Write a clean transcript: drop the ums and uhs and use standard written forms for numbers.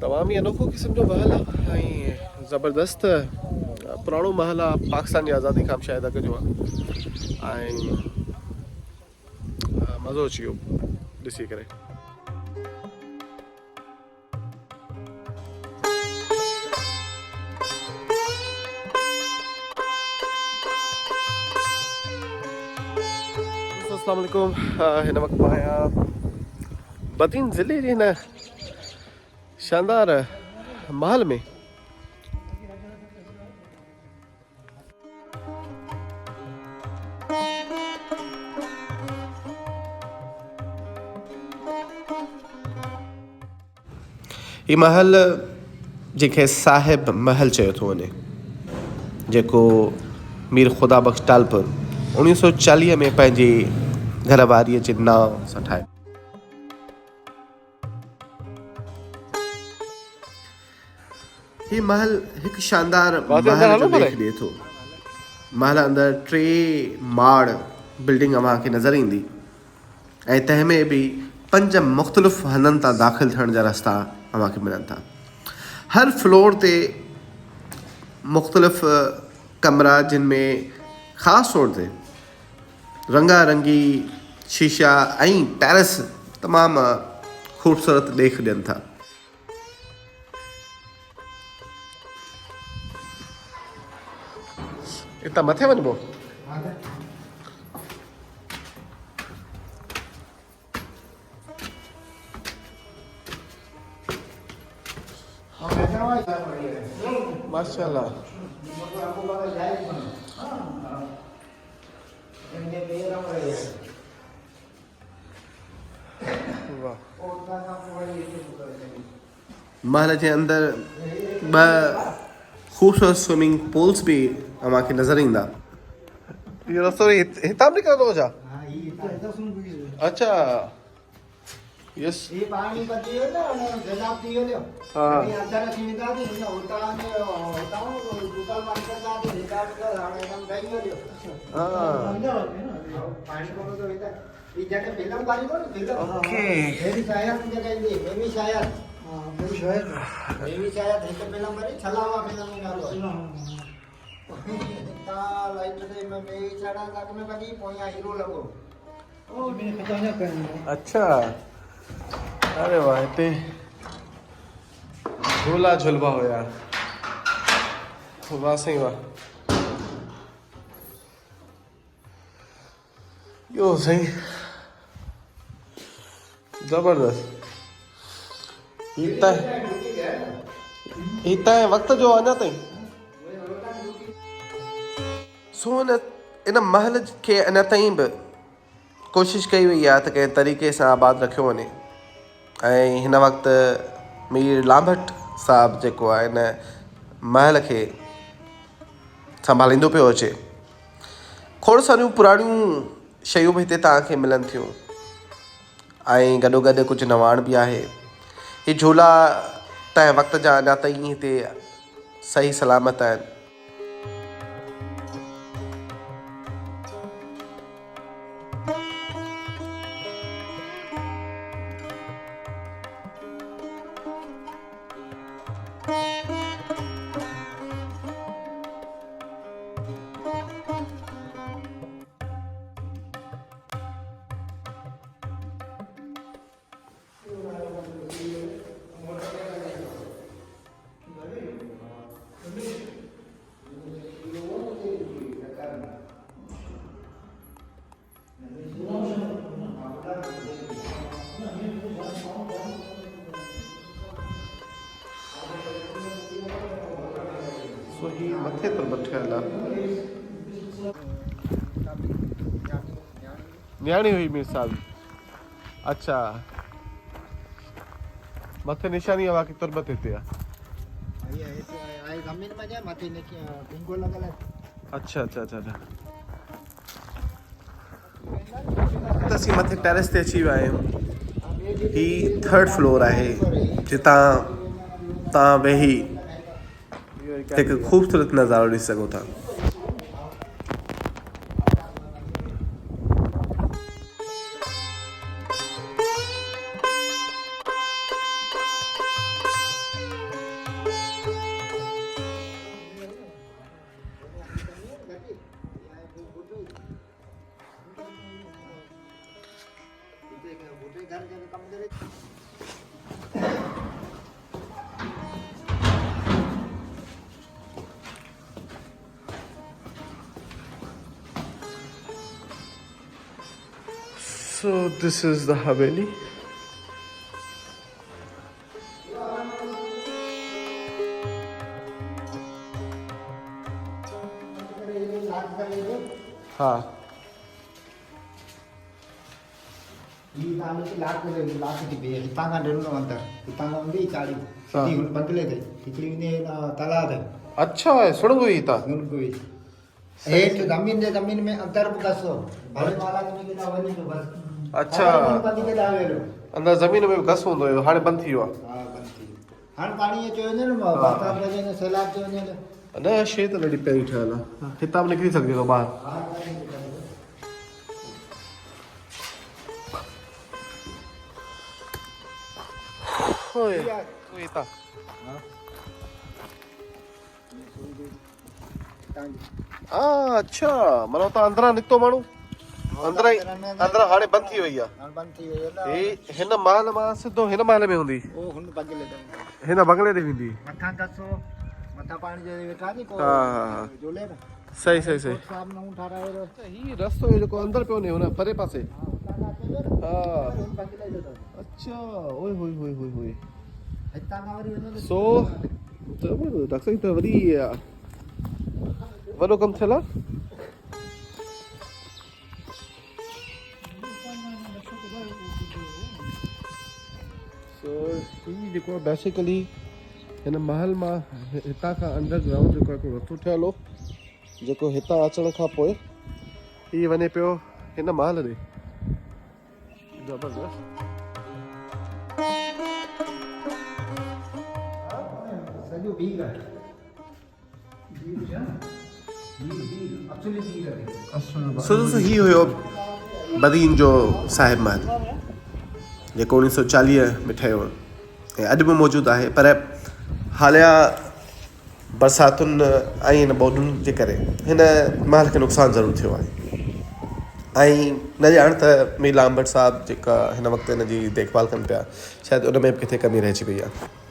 तमाम ही अनोखो क़िस्म जो महल आहे ऐं ज़बरदस्त पुराणो महल आहे पाकिस्तान जी आज़ादी खां शायदि अॻु जो आहे ऐं मज़ो अची वियो ॾिसी करे। अस्सलाम वालेकुम। हिन वक़्तु मां आहियां बदीन ज़िले जे हिन शानदार महल में। ही महल जंहिंखे साहिब महल चयो थो वञे, जेको मीर ख़ुदा बख़्श टालपुर 1940 में पंहिंजी घरवारीअ जे नाव सां ठाहियो। ही महल हिकु शानदार महल जो लेख ॾिए थो। महल अंदरि 3 माड़ बिल्डिंग अव्हांखे नज़र ईंदी ऐं तंहिंमें बि 5 मुख़्तलिफ़ हंधनि तां दाख़िल थियण जा रस्ता अव्हांखे मिलनि था। हर फ्लोर ते मुख़्तलिफ़ कमरा जिन में ख़ासि तौर ते रंगारंगी शीशा ऐं टेरेस तमामु ख़ूबसूरत ॾेख ॾियनि था। इतां मथे वञिबो? माशाल्लाह। महल जे अंदरि 2 ख़ूबसूरत स्विमिंग पूल्स भी अव्हांखे नज़र ईंदा। इहो रस्तो हितां बि निकिरंदो छा? अच्छा यस। ये पानी का दियो ना जनाब दियो ले। हां ये अंदर की निकाल दी ना होता है दुकान मार्केट का दे निकाल कर एकदम गई ले। हां पानी को तो इधर ये जगह फिल्म वाली को फिल्म। ओके मेरी शायद जगह ये मेरी शायद मेरी शायद है तो फिल्म वाली छलावा फिल्म निकालो। ता लाइट से मैं मेरी चढ़ा तक में बगी पोया हीरो लगो। ओ मैंने खजाना पहना। अच्छा अरे वाह हिते झूला झुलवा हुया। वाह सही वाह। यो सही ज़बरदस्त। हितां वक़्त जो अञा ताईं सो इन महल खे अञा ताईं बि कोशिशि कई वई आहे त कंहिं तरीक़े सां आबाद रखियो वञे ऐं हिन वक़्तु मीर लांभट साहब जेको आहे हिन महल खे संभालींदो पियो अचे। खोड़ सारियूं पुराणियूं शयूं बि हिते तव्हांखे मिलनि थियूं ऐं गॾोगॾु कुझु नवाण बि आहे। ही झूला तंहिं वक़्त जा अञा ताईं हिते सही सलामत आहिनि। सो ही मथे पर बैठियल आहे। न्याणी हुई मीर साहब। अच्छा मथे निशानी हवा की तुरबत हिते आहे। ये आई जमीन में जा माथे ने पिंगो लगल है। अच्छा अच्छा अच्छा अच्छा त असीं मथे टेरेस ते अची विया आहियूं। ही 3rd फ्लोर आहे जितां तव्हां वेही हिकु ख़ूबसूरत नज़ारो ॾिसी सघो था। So this is the Haveli. हाँ ಈ ತಾಲೂಕು ಲಾಕ್ ಹಿತ್ತಾಂಗ ಅಂತಾರೆ ಹಿತ್ತಾಂಗ ಒಂದು ಈ ಚಾಡಿ ಸಿಟಿ ಹುಲ್ ಬಂಗಲೆ थे पिछली में तालाब है अच्छा है सुन हुई था हुई एक जमीन में अंदर कसो भले वाला तुम्हें कितना बनी तो बस अच्छा पति के दावे लो अंदर जमीन में घस हूंदो हुयो हाणे बंदि थी वियो आहे हां बंद थी हाणे पाणी अचो वञे न बरसात वञे न सैलाब थो वञे न शइ त ॾाढी पहिरीं ठहियल आहे हितां बि निकिरी सघिजे थो ॿाहिरि ओए ओए हितां अच्छा माना हुतां अंदरां निकितो माण्हू अंदरां हाणे बंदि थी वई आहे बंद थी वई आहे हिन महल मां सिधो हिन महल में हूंदी ओ हुन बंगले ते हिन बंगले ते वेंदी मथां दसो मथां पाणी जे वेठा नी को हाँ। जोले न सही सही सही साहब न ठारायो ही रस्तो है जेको अंदर पियो ने हुन परे पासे हा अच्छा ओए होए होए होए होए हितां खां वरी वञो सो डॉक्टर त वरी वॾो कमु थियल आहे सो ही जेको आहे बेसिकली हिन महल मां हितां खां अंडरग्राउंड जेको हिकिड़ो रस्तो ठहियल हो जेको हितां अचण खां पोइ हीअ वञे पियो हिन महल ॾे ज़बरदस्त सॼो भीग आहे सो दोस्तों ही हुयो बदीन जो साहिब महल जेको 1940 में ठहियो ऐं अॼु बि मौजूदु आहे पर हालिया बरसातुनि ऐं हिन ॿोॾुनि जे करे हिन महल खे नुक़सानु ज़रूरु थियो आहे ऐं न ॼाण त मीर लांबट साहब जेका हिन वक़्तु हिन जी देखभाल कनि पिया शायदि उन में बि किथे कमी रहिजी वई आहे